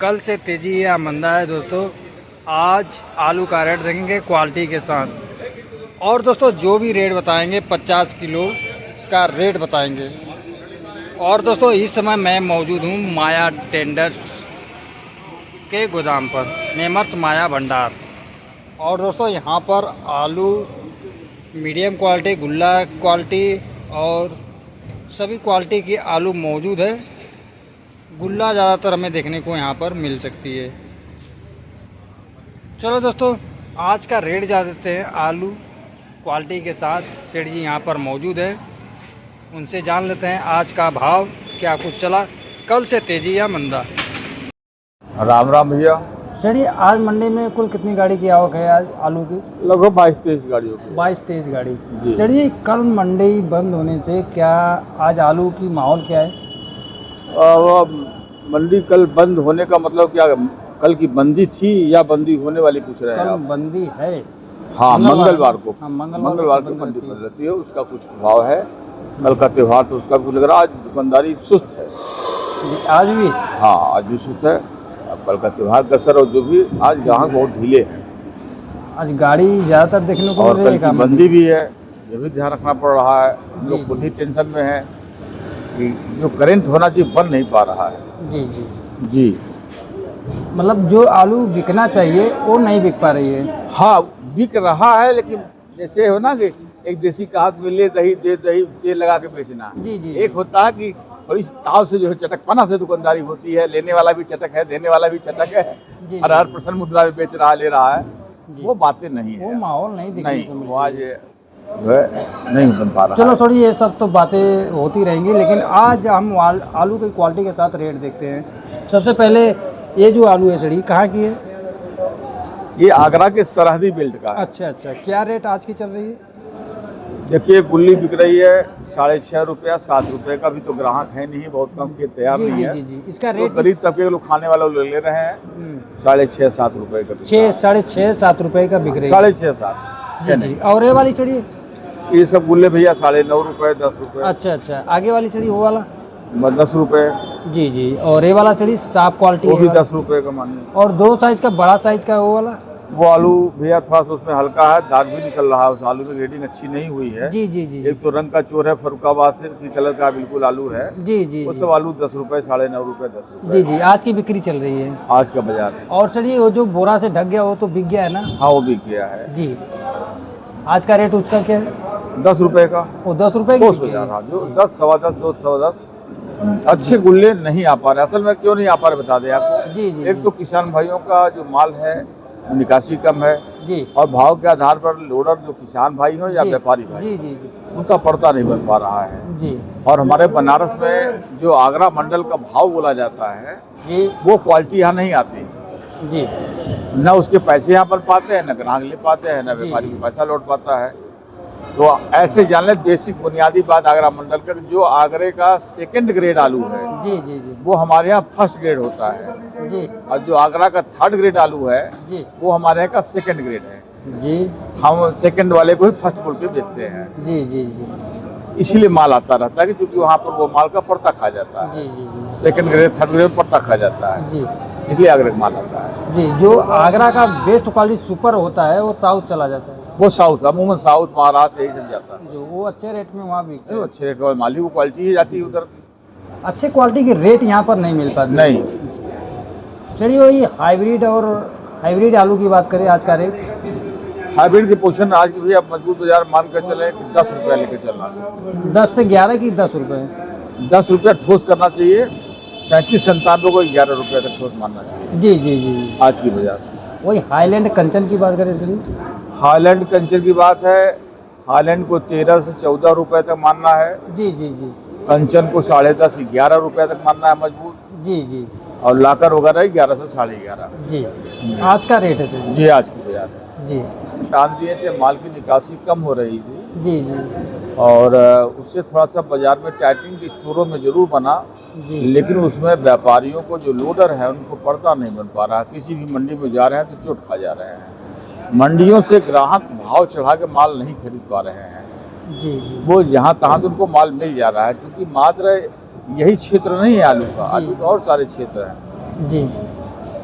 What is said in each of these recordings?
कल से तेजी या मंदा है दोस्तों। आज आलू का रेट देखेंगे क्वालिटी के साथ। और दोस्तों जो भी रेट बताएंगे 50 किलो का रेट बताएंगे। और दोस्तों इस समय मैं मौजूद हूँ माया टेंडर के गोदाम पर, नेमर्स माया भंडार। और दोस्तों यहाँ पर आलू मीडियम क्वालिटी, गुल्ला क्वालिटी और सभी क्वालिटी की आलू मौजूद है। गुल्ला ज़्यादातर हमें देखने को यहाँ पर मिल सकती है। चलो दोस्तों आज का रेट जान देते हैं आलू क्वालिटी के साथ। सेठ जी यहाँ पर मौजूद है, उनसे जान लेते हैं आज का भाव क्या कुछ चला, कल से तेजी या मंदा। राम राम भैया। सेठ जी आज मंडी में कुल कितनी गाड़ी की आवक है आज आलू की? लगभग 22-23 गाड़ियों की। 22-23 गाड़ी। सेठ जी कल मंडी बंद होने से क्या आज आलू की माहौल क्या है? मंडी कल बंद होने का मतलब क्या, कल की बंदी थी या बंदी होने वाली पूछ रहे हैं? कल बंदी है। हाँ मंगलवार को। हाँ, मंगलवार को मंडी बंद रहती है, उसका कुछ भाव है। कल का त्योहार तो उसका कुछ लग रहा। आज दुकानदारी सुस्त है आज भी। हाँ आज भी सुस्त है। अब कल का त्योहार का असर और जो भी आज ग्राहक बहुत ढीले हैं। आज गाड़ी ज़्यादातर देखने को और मिल कल रही की है। बंदी भी है, ये भी ध्यान रखना पड़ रहा है। हम लोग खुद ही टेंशन में है कि जो करंट होना चाहिए बन नहीं पा रहा है। जी जी जी मतलब जो आलू बिकना चाहिए वो नहीं बिक पा रही है। हाँ बिक रहा है, लेकिन जैसे हो ना कि एक देसी कहावत में ले दही दे दही तेल लगा के बेचना। जी जी एक होता है कि थोड़ी ताव से जो है चटकपना से दुकानदारी होती है, लेने वाला भी चटक है, देने वाला भी चटक है। हर प्रसन्न मुद्रा में बेच रहा ले रहा है, वो बातें नहीं है, वो माहौल नहीं दिखने को मिल वो आज जो है नहीं बन पा रहा। चलो सॉरी ये सब तो बातें होती रहेंगी, लेकिन आज हम आलू की क्वालिटी के साथ रेट देखते हैं। सबसे पहले ये जो आलू है सड़ी कहाँ की है? ये आगरा के सरहदी बेल्ट का है। अच्छा अच्छा, क्या रेट आज की चल रही है? देखिए गुल्ली बिक रही है 6.5 रुपया, 7 रुपये का भी तो ग्राहक है नहीं, बहुत कम के तैयार जी, नहीं जी, है। जी, जी। इसका तो रेट गरीब तबके के लोग खाने वाले लोग ले रहे हैं 6.5-7 रुपये का। 6-7 रुपए का बिक रही है। 6.5-7 जी जी। और ये वाली चढ़ी? ये सब गुल्ले भैया 9.5 रुपये, 10 रुपये। अच्छा अच्छा, आगे वाली चढ़ी वो वाला? 10 रुपये। जी जी। और ये वाला चढ़ी साफ क्वालिटी वो भी है? 10 रुपये का मानिए। और 2 साइज का, बड़ा साइज का वो वाला? वो आलू भैया थोड़ा सा उसमें हल्का है, दाग भी निकल रहा है। उस आलू में ग्रेडिंग अच्छी नहीं हुई है। जी जी जी। एक तो रंग का चोर है, फरुखाबाद से की कलर का बिल्कुल आलू है। जी जी। वो सब आलू 10 रुपये, 9.5 रुपये, 10 रुपये। जी जी। आज की बिक्री चल रही है आज का बाजार है। और चलिए वो जो बोरा से ढक गया वो तो बिक गया है ना? हाँ वो बिक गया है जी। आज का रेट उसका क्या है? 10 रुपये का। वो 10 रुपए की बिकी है। जो 10, 10.25, 2, 10 अच्छे गुल्ले नहीं आ पा रहे। असल में क्यों नहीं आ पा रहे बता दें आपको। जी जी। एक तो किसान भाइयों का जो माल है निकासी कम है जी। और भाव के आधार पर लोडर जो किसान भाई हो या व्यापारी भाई, जी जी जी उनका पर्दा नहीं बन पा रहा है। जी और हमारे बनारस में जो आगरा मंडल का भाव बोला जाता है जी वो क्वालिटी यहाँ नहीं आती जी। न उसके पैसे यहाँ बन पाते हैं, न ग्राहक ले पाते हैं, न व्यापारी को पैसा लौट पाता है। तो ऐसे जान लें बेसिक बुनियादी बात आगरा मंडल का, जो आगरे का सेकंड ग्रेड आलू है जी जी जी वो हमारे यहाँ फर्स्ट ग्रेड होता है। जी और जो आगरा का थर्ड ग्रेड आलू है जी वो हमारे यहाँ का सेकंड ग्रेड है। जी हम सेकंड वाले को ही फर्स्ट बोल के बेचते हैं। जी जी जी इसीलिए माल आता रहता है कि क्योंकि वहाँ पर वो माल का पर्ता खा जाता है। जी जी सेकंड ग्रेड, थर्ड ग्रेड पर्ता खा जाता है, जी इसलिए आगरा का माल आता है। जी। जो आगरा का बेस्ट क्वालिटी सुपर होता है वो साउथ चला जाता है। वो साउथ, अमूमन साउथ, महाराष्ट्र यही सब जाता है। जो वो अच्छे रेट में वहाँ बिकते हैं। अच्छे रेट वाले माली वो क्वालिटी ही जाती है उधर। अच्छे क्वालिटी के रेट यहाँ पर नहीं मिल पाते। नहीं। चलिए वही हाइब्रिड और हाइब्रिड आलू की बात करें, आज का रेट? हाइब्रिड की पोजीशन आज भी आप मजबूत बाजार मान कर चले कि 10 रुपया लेकर चलना चाहिए। 10 से 11 की 10 रुपये? 10 रुपया ठोस करना चाहिए। 37-97 को 11 रुपये तक ठोस मानना चाहिए जी जी जी। आज की बाजार। वही हाईलैंड कंचन की बात करें तो? हाईलैंड कंचन की बात है, हाईलैंड को 13 से 14 रुपये तक मानना है। जी जी जी कंचन को 10.5 से 11 रुपये तक मानना है मजबूत। जी जी और लाकर वगैरह 11 से 11.5। जी आज का रेट है सर? जी आज की बाजार है। जी जान दिए थे माल की निकासी कम हो रही थी जी जी और उससे थोड़ा सा बाजार में टाइटिंग स्टोरों में जरूर बना, जी लेकिन उसमें व्यापारियों को जो लोडर है उनको पर्दा नहीं बन पा रहा। किसी भी मंडी में जा रहे हैं तो चोट खा जा रहे हैं। मंडियों से ग्राहक भाव चढ़ा के माल नहीं खरीद पा रहे हैं। जी जी वो जहाँ तहाँ से उनको माल मिल जा रहा है, क्योंकि मात्र यही क्षेत्र नहीं है आलू का, आलू के और सारे क्षेत्र हैं। जी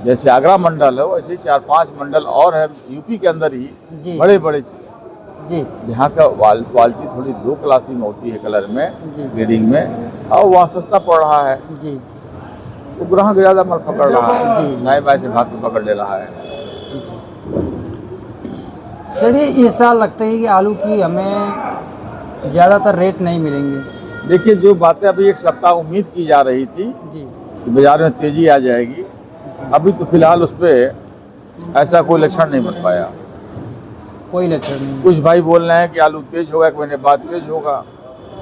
जैसे आगरा मंडल है वैसे 4-5 मंडल और है यूपी के अंदर ही जी। बड़े बड़े, जी जहाँ का क्वालिटी थोड़ी लो क्लास में होती है कलर में, जी। ग्रेडिंग में, और वहाँ सस्ता पड़ रहा है, जी तो ग्राहक ज़्यादा माल पकड़ रहा है, जी। नए बाय से भाग के पकड़ ले रहा है। चलिए, इस साल लगता है कि आलू की हमें ज़्यादातर रेट नहीं मिलेंगे। देखिए, जो बातें अभी एक सप्ताह उम्मीद की जा रही थी जी कि बाजार में तेजी आ जाएगी, अभी तो फिलहाल उस पर ऐसा कोई लक्षण नहीं बन पाया। कोई लक्षण नहीं। कुछ भाई बोल रहे हैं कि आलू तेज होगा, 1 महीने बाद तेज होगा,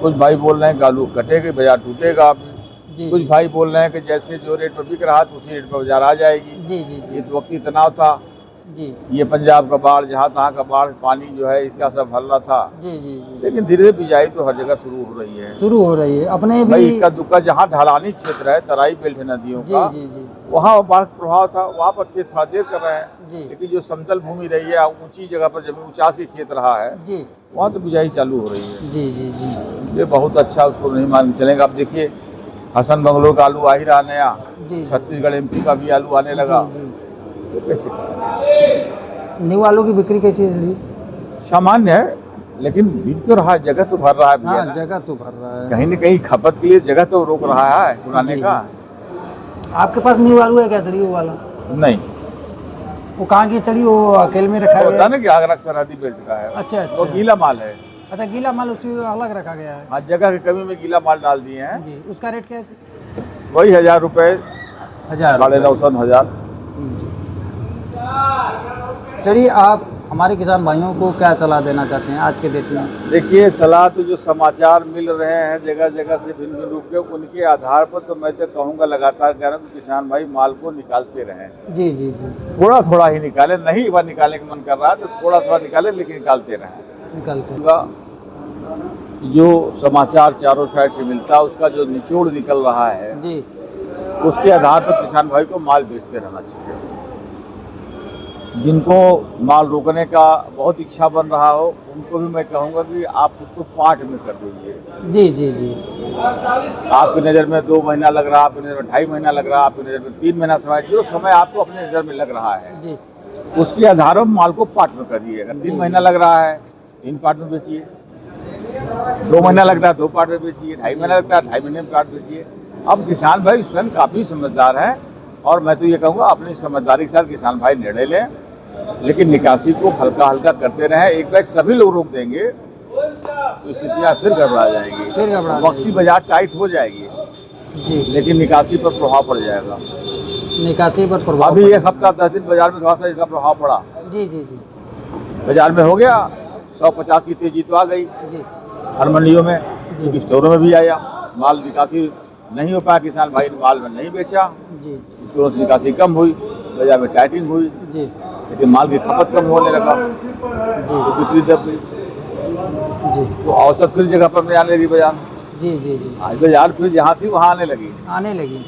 कुछ भाई बोल रहे हैं कि आलू कटेगा, बाजार टूटेगा अभी, जी कुछ भाई बोल रहे हैं कि जैसे जो रेट पर बिक रहा था उसी रेट पर बाजार आ जाएगी। जी जी ये जी तो वक्ती तनाव था, जी ये पंजाब का बाढ़, जहाँ तहाँ का बाढ़, पानी जो है इसका सब हल्ला था, जी जी जी लेकिन धीरे धीरे बिजाई तो हर जगह शुरू हो रही है। शुरू हो रही है अपने भाई भी। इक्का दुक्का जहाँ ढलानी क्षेत्र है, तराई बेल्ट है नदियों जी का, जी जी वहाँ बाढ़ का प्रभाव था, वहाँ पर खेत थोड़ा देर कर रहे हैं, जी लेकिन जो समतल भूमि रही है, ऊंची जगह पर जमीन उचास के खेत रहा है, जी वहाँ तो बिजाई चालू हो रही है। जी जी जी ये बहुत अच्छा, उसको नहीं मान के चलेंगे। अब देखिए, हसन बंगलोर का आलू आ ही रहा नया, जी छत्तीसगढ़ MP का भी आलू आने लगा, जी, तो कैसे करें? न्यू आलू की बिक्री कैसी है? सामान्य है, लेकिन बिक तो रहा है, जगह तो भर रहा है भैया हाँ, ना। जगह तो भर रहा है। कहीं न कहीं खपत के लिए जगह तो रोक रहा है पुराने जी, का। आपके पास न्यू आलू है क्या, सड़ी वो वाला? नहीं, वो कहाँ की सड़ी, वो अकेले में रखा होता गया है है? ना कि आगरा सरहदी बेल्ट का है, अच्छा वो अच्छा गीला माल है। अच्छा, गीला माल उसी में अलग रखा गया है। हाँ, जगह की कमी में गीला माल डाल दिए हैं। जी, उसका रेट क्या है? वही 1000 रुपए, 1000। 950 1000। चलिए, आप हमारे किसान भाइयों को क्या सलाह देना चाहते हैं आज के डेट में? देखिए, सलाह तो जो समाचार मिल रहे हैं जगह जगह से भिन्न भिन्न रूप के, उनके आधार पर तो मैं तो कहूँगा लगातार कह रहा हूँ कि किसान भाई माल को निकालते रहें। जी जी जी थोड़ा थोड़ा ही निकालें, नहीं बार निकालने का मन कर रहा है तो थोड़ा थोड़ा निकालें, लेकिन निकालते रहें। निकलते हैं। जो समाचार चारों साइड से मिलता है, उसका जो निचोड़ निकल रहा है, जी उसके आधार पर किसान भाई को माल बेचते रहना चाहिए। जिनको माल रोकने का बहुत इच्छा बन रहा हो, उनको भी मैं कहूँगा कि आप उसको पार्ट में कर दीजिए। जी जी जी आपकी नज़र में 2 महीना लग रहा है, आपकी नज़र में 2.5 महीना लग रहा है, आपकी नज़र में 3 महीना समय, जो समय आपको अपने नज़र में लग रहा है, जी उसके आधार पर माल को पार्ट में कर दिए। अगर 3 महीना लग रहा है, 3 पार्ट में बेचिए। 2 महीना लगता है, 2 पार्ट में बेचिए। 2.5 महीना लगता है, 2.5 महीने में पार्ट बेचिए। अब किसान भाई स्वयं काफ़ी समझदार है, और मैं तो ये कहूँगा अपनी समझदारी के साथ किसान भाई निर्णय लें, लेकिन निकासी को हल्का हल्का करते रहें। एक बार सभी लोग रोक देंगे तो स्थितियाँ फिर गड़बड़ा जाएंगी, फिर गड़बड़ा वक्ती बाजार टाइट हो जाएगी, जी। लेकिन निकासी पर प्रभाव पड़ जाएगा। निकासी पर प्रभाव अभी पड़ेगा। एक हफ्ता 10 दिन बाजार में थोड़ा सा इसका प्रभाव पड़ा, जी जी जी बाजार में हो गया 150 की तेजी तो आ गई जी हर मंडियों में, क्योंकि स्टोरों में भी आया माल, निकासी नहीं हो पाया, किसान भाई ने माल में नहीं बेचा, जी स्टोरों से निकासी कम हुई, बाजार में टाइटिंग हुई, जी लेकिन माल की खपत कम होने लगा, जी तो बिक्री दब गई, जी तो औसत फिर जगह पर आने लगी बाजार। जी जी जी आज बाजार फिर जहाँ थी वहाँ आने लगी, आने लगी।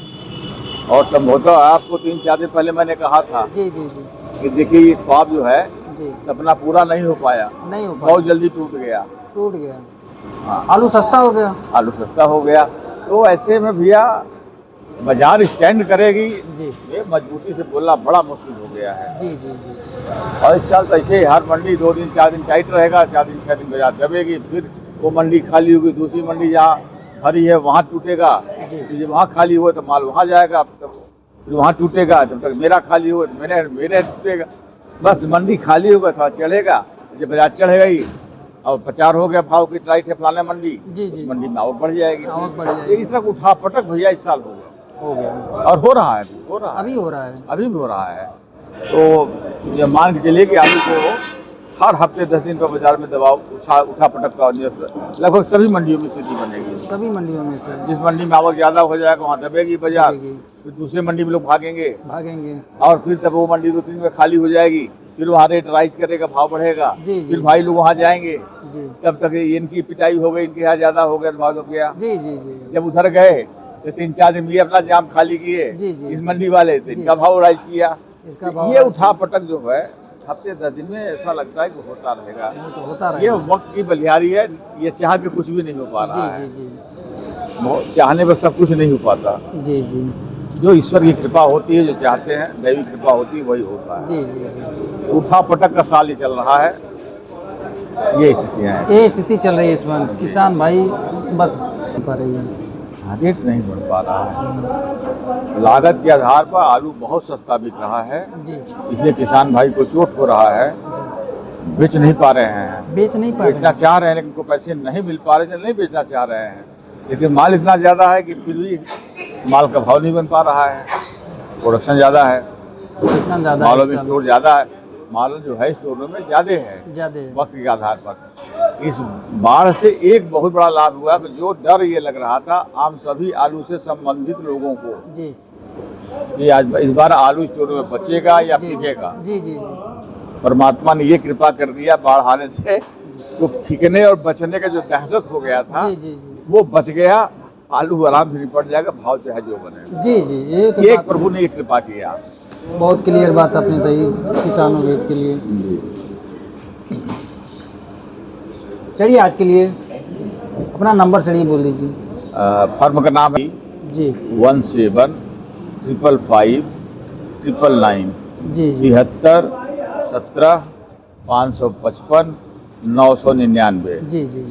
और संभवतः आपको 3-4 दिन पहले मैंने कहा था जी जी जी कि देखिए ये ख्वाब जो है, जी सपना पूरा नहीं हो पाया, नहीं हो बहुत पाया, जल्दी टूट गया। टूट गया। हाँ, आलू सस्ता हो गया। आलू सस्ता हो गया, तो ऐसे में भैया बाजार स्टैंड करेगी, जी ये मजबूती से बोलना बड़ा मुश्किल हो गया है। जी जी जी और इस साल तो ऐसे ही हर मंडी 2 दिन 4 दिन टाइट रहेगा, 4 दिन 6 दिन बाजार दबेगी, फिर वो मंडी खाली होगी, दूसरी मंडी जहाँ भरी है वहाँ टूटेगा, जी। तो जब वहाँ खाली हो तो माल वहाँ जाएगा, तब फिर वहाँ टूटेगा, जब तक मेरा खाली हो मेरे टूटेगा, बस मंडी खाली होगा थोड़ा चढ़ेगा, जब बाजार चढ़ेगा ही और प्रचार हो गया भाव की टाइट है फलाने मंडी, जी जी उस मंडी में आवक बढ़ जाएगी। आवक बढ़ ये जाएगी। इस तरह उठा पटक भैया इस साल हो गया, हो गया। और हो रहा है, हो रहा है, अभी हो रहा है। अभी भी हो रहा है। तो ये मान के चलिए कि आलू को हर हफ्ते 10 दिन पर बाजार में दबाव उठा पटक का लगभग सभी मंडियों में स्थिति बनेगी। सभी मंडियों में से जिस मंडी में आवक ज्यादा हो जाएगा वहाँ दबेगी बाजार, दबेगी। फिर दूसरे मंडी में लोग भागेंगे, भागेंगे। और फिर तब वो मंडी 2-3 में खाली हो जाएगी, फिर वहाँ रेट राइज करेगा, भाव बढ़ेगा, जी, जी। फिर भाई लोग वहाँ जाएंगे, जी तब तक इनकी पिटाई हो गई, इनके यहाँ ज्यादा हो गया तो भाव दब गया। जी जी जी जब उधर गए तो 3-4 दिन ये अपना जाम खाली किए, जी, जी। इस मंडी वाले तो इनका भाव राइज किया। इसका तो भाव ये उठा पटक जो है हफ्ते 10 दिन में ऐसा लगता है कि होता रहेगा। तो होता ये रहेगा। वक्त की बलिहारी है, ये चाह के कुछ भी नहीं हो पा रहा जी है, जी जी चाहने पर सब कुछ नहीं हो पाता। जी जी जो ईश्वर की कृपा होती है, जो चाहते हैं दैवी कृपा होती है, वही होता है। जी जी जी। उठा पटक का साल ये चल रहा है, ये स्थितियाँ हैं। ये स्थिति चल रही है इस बार, किसान भाई बस पा रही है। रेट नहीं बढ़ पा रहा है। लागत के आधार पर आलू बहुत सस्ता बिक रहा है, जी। इसलिए किसान भाई को चोट हो रहा है, बेच नहीं पा रहे हैं। बेच नहीं पा रहे बेचना चाह रहे हैं लेकिन उनको पैसे नहीं मिल पा रहे, नहीं बेचना चाह रहे हैं। लेकिन माल इतना ज़्यादा है कि फिर भी माल का भाव नहीं बन पा रहा है। प्रोडक्शन ज़्यादा है, प्रोडक्शन ज़्यादा मालों में स्टोर ज़्यादा है, माल जो है स्टोरों में ज़्यादा है ज़्यादा है। वक्त के आधार पर। इस बाढ़ से एक बहुत बड़ा लाभ हुआ कि जो डर ये लग रहा था आम सभी आलू से संबंधित लोगों को जी कि आज इस बार आलू स्टोरों में बचेगा या जी बिकेगा, जी जी परमात्मा ने ये कृपा कर दिया बाढ़ आने से, तो फिकने और बचने का जो दहशत हो गया था जी जी जी वो बच गया। आलू आराम से निपट जाएगा, भाव चाहे जो बने। जी जी, ये तो एक बात प्रभु ने ये कृपा किया। बहुत क्लियर बात आपने कही किसानों के हित के लिए। चलिए आज के लिए अपना नंबर चलिए बोल दीजिए। फर्म का नाम है जी 17 555 999 जी जी 73 17 555 999। जी जी।